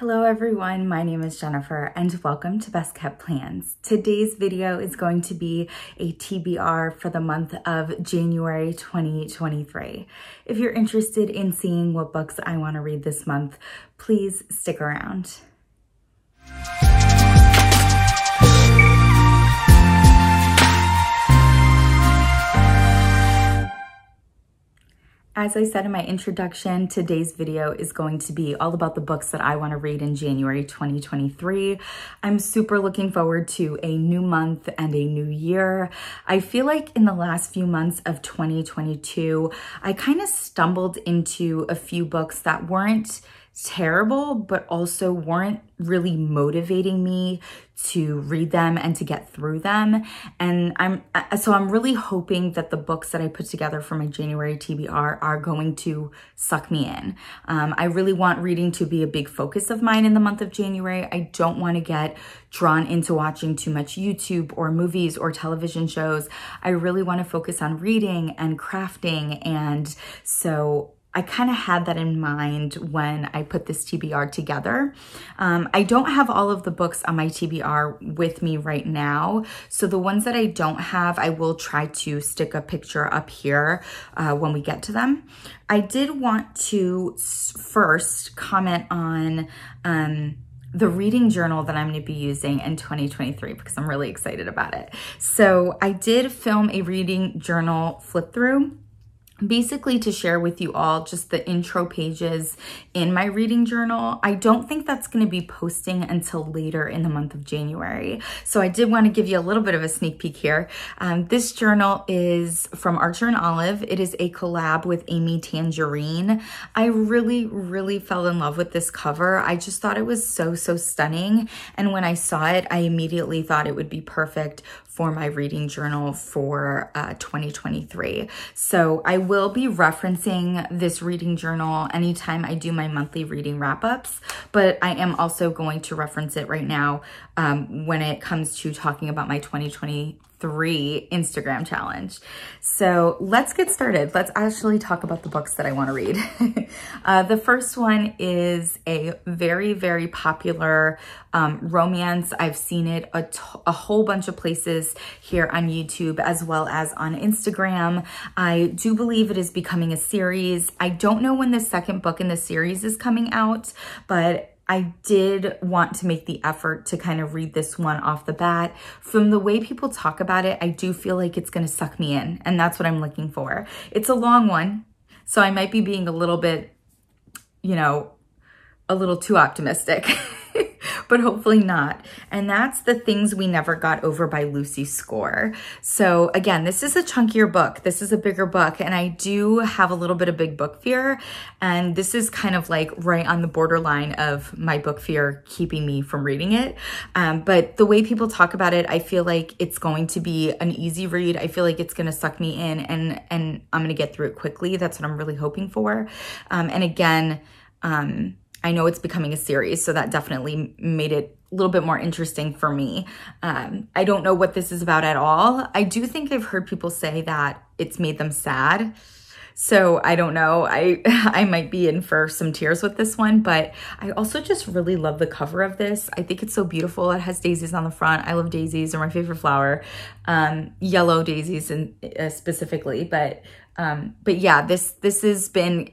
Hello everyone, my name is Jennifer and welcome to Best Kept Plans. Today's video is going to be a TBR for the month of January 2023. If you're interested in seeing what books I want to read this month, please stick around. As I said in my introduction, today's video is going to be all about the books that I want to read in January 2023. I'm super looking forward to a new month and a new year. I feel like in the last few months of 2022, I kind of stumbled into a few books that weren't terrible, but also weren't really motivating me to read them and to get through them. And I'm really hoping that the books that I put together for my January TBR are going to suck me in. I really want reading to be a big focus of mine in the month of January. I don't want to get drawn into watching too much YouTube or movies or television shows. I really want to focus on reading and crafting. And so I kind of had that in mind when I put this TBR together. I don't have all of the books on my TBR with me right now. So the ones that I don't have, I will try to stick a picture up here when we get to them. I did want to first comment on the reading journal that I'm going to be using in 2023 because I'm really excited about it. So I did film a reading journal flip through, basically to share with you all just the intro pages in my reading journal. I don't think that's going to be posting until later in the month of January. So I did want to give you a little bit of a sneak peek here. This journal is from Archer and Olive. It is a collab with Amy Tangerine. I really fell in love with this cover. I just thought it was so stunning. And when I saw it, I immediately thought it would be perfect for my reading journal for 2023. So I will be referencing this reading journal anytime I do my monthly reading wrap-ups, but I am also going to reference it right now when it comes to talking about my 2023 Instagram challenge. So let's get started. Let's actually talk about the books that I want to read. The first one is a very popular romance. I've seen it a whole bunch of places here on YouTube as well as on Instagram. I do believe it is becoming a series. I don't know when the second book in the series is coming out, but I did want to make the effort to kind of read this one off the bat. From the way people talk about it, I do feel like it's going to suck me in, and that's what I'm looking for. It's a long one, so I might be being a little bit, a little too optimistic. But hopefully not. And that's The Things We Never Got Over by Lucy Score. So again, this is a chunkier book. This is a bigger book, and I do have a little bit of big book fear. And this is kind of like right on the borderline of my book fear keeping me from reading it. But the way people talk about it, I feel like it's going to be an easy read. I feel like it's going to suck me in, and I'm going to get through it quickly. That's what I'm really hoping for. And again, I know it's becoming a series, so that definitely made it a little bit more interesting for me. I don't know what this is about at all. I do think I've heard people say that it's made them sad. So I don't know. I might be in for some tears with this one, but I also just really love the cover of this. I think it's so beautiful. It has daisies on the front. I love daisies. They're my favorite flower. Yellow daisies specifically. But yeah, this has been...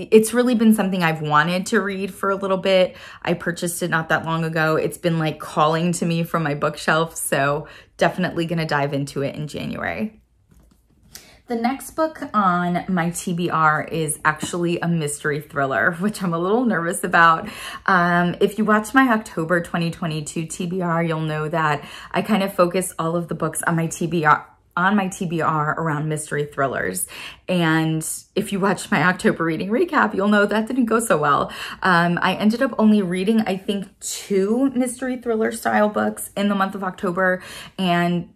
It's really been something I've wanted to read for a little bit. I purchased it not that long ago. It's been like calling to me from my bookshelf, so definitely gonna dive into it in January. The next book on my TBR is actually a mystery thriller, which I'm a little nervous about. If you watched my October 2022 TBR, you'll know that I kind of focus all of the books on my TBR around mystery thrillers. And if you watch my October reading recap, you'll know that didn't go so well. I ended up only reading, I think, 2 mystery thriller style books in the month of October. And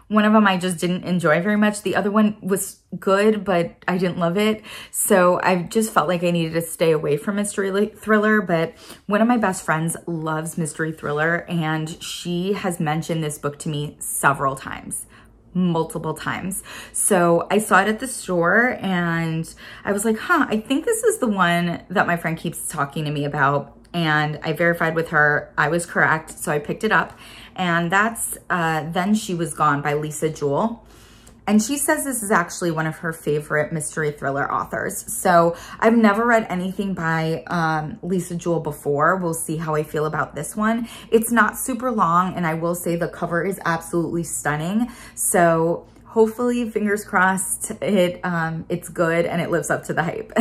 one of them I just didn't enjoy very much. The other one was good, but I didn't love it. So I just felt like I needed to stay away from mystery thriller. But one of my best friends loves mystery thriller, and she has mentioned this book to me several times. multiple times. So I saw it at the store and I was like, I think this is the one that my friend keeps talking to me about. And I verified with her, I was correct. So I picked it up, and that's Then She Was Gone by Jewell. And she says this is actually one of her favorite mystery thriller authors. So I've never read anything by Jewell before. We'll see how I feel about this one. It's not super long, and I will say the cover is absolutely stunning. So hopefully, fingers crossed, it's good and it lives up to the hype.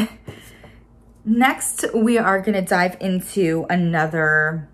Next, we are gonna dive into another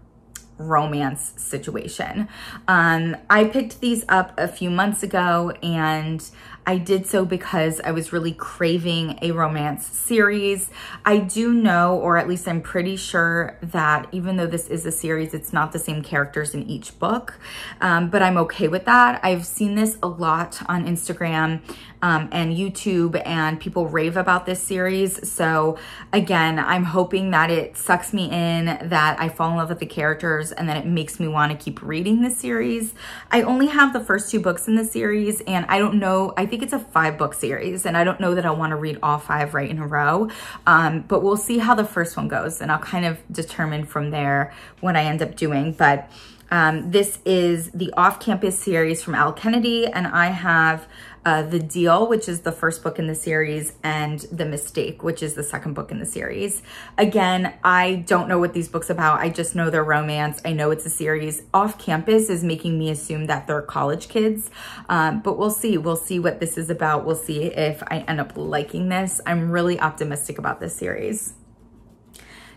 romance situation. I picked these up a few months ago, and I did so because I was really craving a romance series. I do know, or at least I'm pretty sure, that even though this is a series, it's not the same characters in each book, but I'm okay with that. I've seen this a lot on Instagram and YouTube, and people rave about this series. So again, I'm hoping that it sucks me in, that I fall in love with the characters, and then it makes me want to keep reading the series. I only have the first 2 books in the series, and I don't know, I think it's a 5-book series, and I don't know that I'll want to read all 5 right in a row, but we'll see how the first one goes, and I'll kind of determine from there what I end up doing. But this is the Off-Campus series from Elle Kennedy, and I have The Deal, which is the first book in the series, and The Mistake, which is the second book in the series. Again, I don't know what these books are about. I just know they're romance. I know it's a series. Off-Campus is making me assume that they're college kids, but we'll see. We'll see what this is about. We'll see if I end up liking this. I'm really optimistic about this series.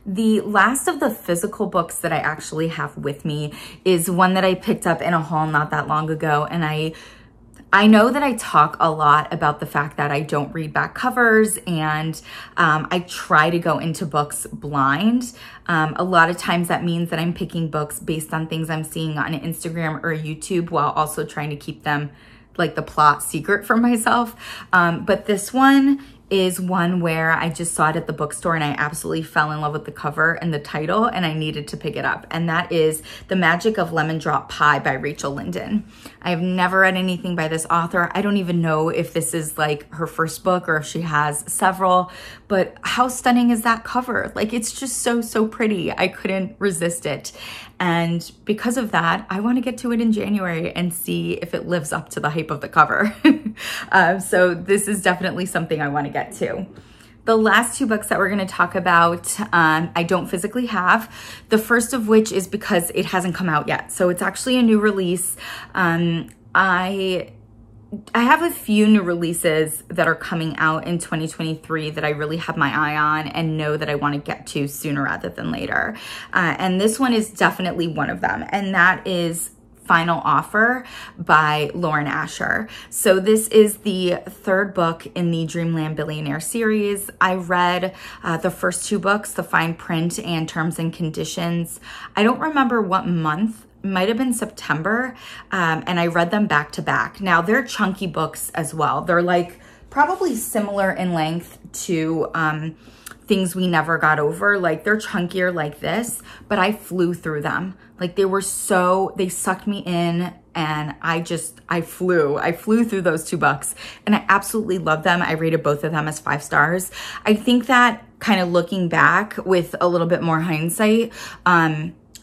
The last of the physical books that I actually have with me is one that I picked up in a haul not that long ago, and I know that I talk a lot about the fact that I don't read back covers, and I try to go into books blind. A lot of times that means that I'm picking books based on things I'm seeing on Instagram or YouTube, while also trying to keep them, like, the plot secret from myself. But this one is one where I just saw it at the bookstore and I absolutely fell in love with the cover and the title, and I needed to pick it up. And that is The Magic of Lemon Drop Pie by Rachel Linden. I have never read anything by this author. I don't even know if this is like her first book or if she has several, but how stunning is that cover? Like, it's just so pretty. I couldn't resist it. And because of that, I want to get to it in January and see if it lives up to the hype of the cover. So this is definitely something I want to get to. The last 2 books that we're going to talk about, I don't physically have. The first of which is because it hasn't come out yet. So it's actually a new release. I have a few new releases that are coming out in 2023 that I really have my eye on and know that I want to get to sooner rather than later. And this one is definitely one of them, and that is Final Offer by Lauren Asher. So this is the 3rd book in the Dreamland Billionaire series. I read the first 2 books, The Fine Print and Terms and Conditions. I don't remember what month. Might have been September, and I read them back to back. Now, they're chunky books as well. They're like probably similar in length to Things We Never Got Over. Like, they're chunkier like this, but I flew through them. Like, they sucked me in, and I flew through those 2 books, and I absolutely love them. I rated both of them as 5 stars. I think that, kind of looking back with a little bit more hindsight,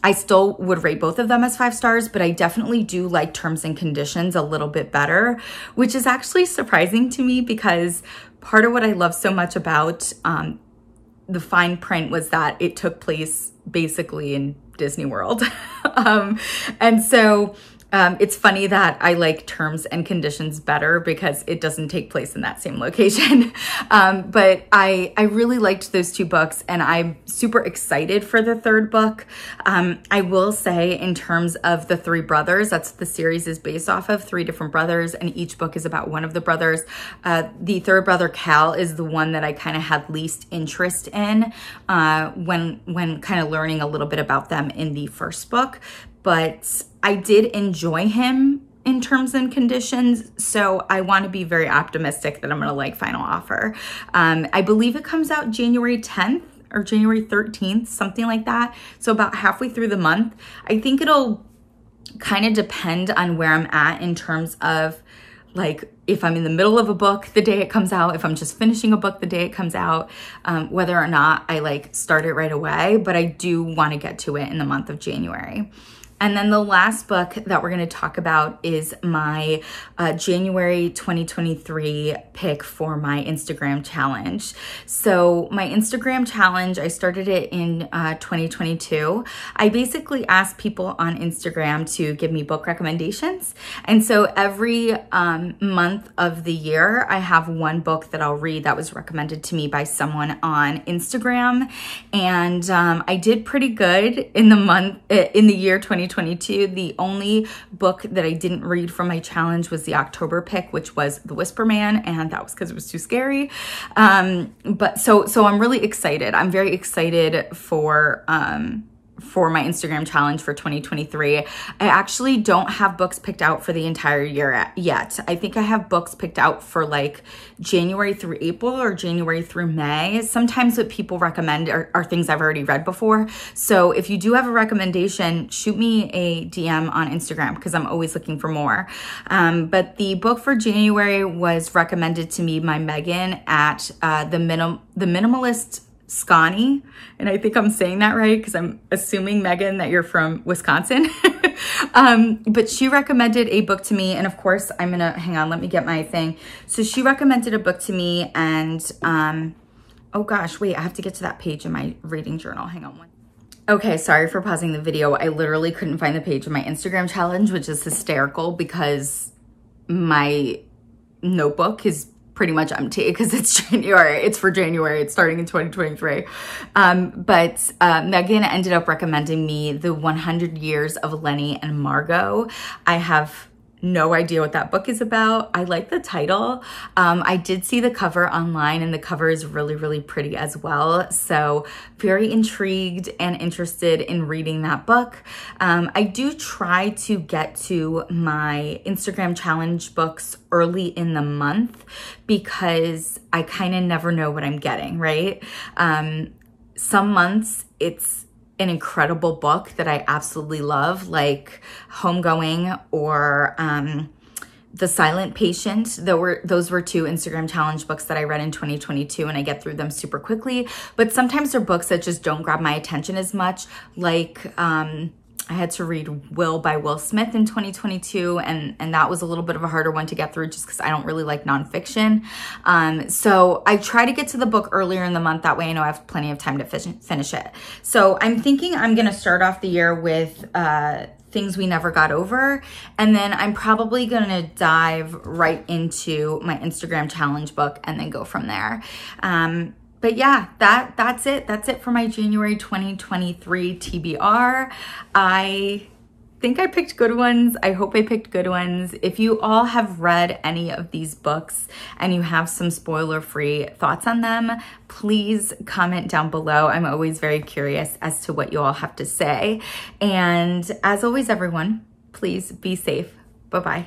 I still would rate both of them as 5 stars, but I definitely do like Terms and Conditions a little bit better, which is actually surprising to me because part of what I love so much about The Fine Print was that it took place basically in Disney World. And so it's funny that I like Terms and Conditions better because it doesn't take place in that same location. But I really liked those 2 books, and I'm super excited for the 3rd book. I will say, in terms of the 3 brothers, that's what the series is based off of, 3 different brothers, and each book is about one of the brothers. The 3rd brother, Cal, is the one that I kind of had least interest in when kind of learning a little bit about them in the first book. But I did enjoy him in Terms and Conditions, so I want to be very optimistic that I'm going to like Final Offer. I believe it comes out January 10th or January 13th, something like that. So about halfway through the month. I think it'll kind of depend on where I'm at in terms of like if I'm in the middle of a book the day it comes out, if I'm just finishing a book the day it comes out, whether or not I like start it right away, but I do want to get to it in the month of January. And then the last book that we're going to talk about is my January 2023 pick for my Instagram challenge. So my Instagram challenge, I started it in 2022. I basically asked people on Instagram to give me book recommendations. And so every month of the year, I have one book that I'll read that was recommended to me by someone on Instagram. And I did pretty good in the year 2022. The only book that I didn't read from my challenge was the October pick, which was The Whisper Man, and that was because it was too scary. But so I'm really excited. I'm very excited for my Instagram challenge for 2023. I actually don't have books picked out for the entire year yet. I think I have books picked out for like January through April or January through May. Sometimes what people recommend are things I've already read before. So if you do have a recommendation, shoot me a DM on Instagram because I'm always looking for more. But the book for January was recommended to me by Megan at the Minimalist Scani, and I think I'm saying that right because I'm assuming, Megan, that you're from Wisconsin. But she recommended a book to me, and of course I'm gonna, hang on, let me get my thing. So she recommended a book to me, and oh gosh, wait, I have to get to that page in my reading journal. Hang on one. Okay, sorry for pausing the video. I literally couldn't find the page of my Instagram challenge, which is hysterical because my notebook is pretty much empty because it's January. It's for January. It's starting in 2023. But Megan ended up recommending me The 100 Years of Lenni and Margot. I have no idea what that book is about. I like the title. I did see the cover online, and the cover is really, really pretty as well. So very intrigued and interested in reading that book. I do try to get to my Instagram challenge books early in the month because I kind of never know what I'm getting, right? Some months it's an incredible book that I absolutely love, like Homegoing or The Silent Patient. Those were two Instagram challenge books that I read in 2022, and I get through them super quickly. But sometimes they're books that just don't grab my attention as much, like I had to read Will by Will Smith in 2022, and that was a little bit of a harder one to get through just because I don't really like nonfiction. So I try to get to the book earlier in the month. That way I know I have plenty of time to finish it. So I'm thinking I'm going to start off the year with Things We Never Got Over, and then I'm probably going to dive right into my Instagram challenge book and then go from there. But yeah, that's it. That's it for my January 2023 TBR. I think I picked good ones. I hope I picked good ones. If you all have read any of these books and you have some spoiler-free thoughts on them, please comment down below. I'm always very curious as to what you all have to say. And as always, everyone, please be safe. Bye-bye.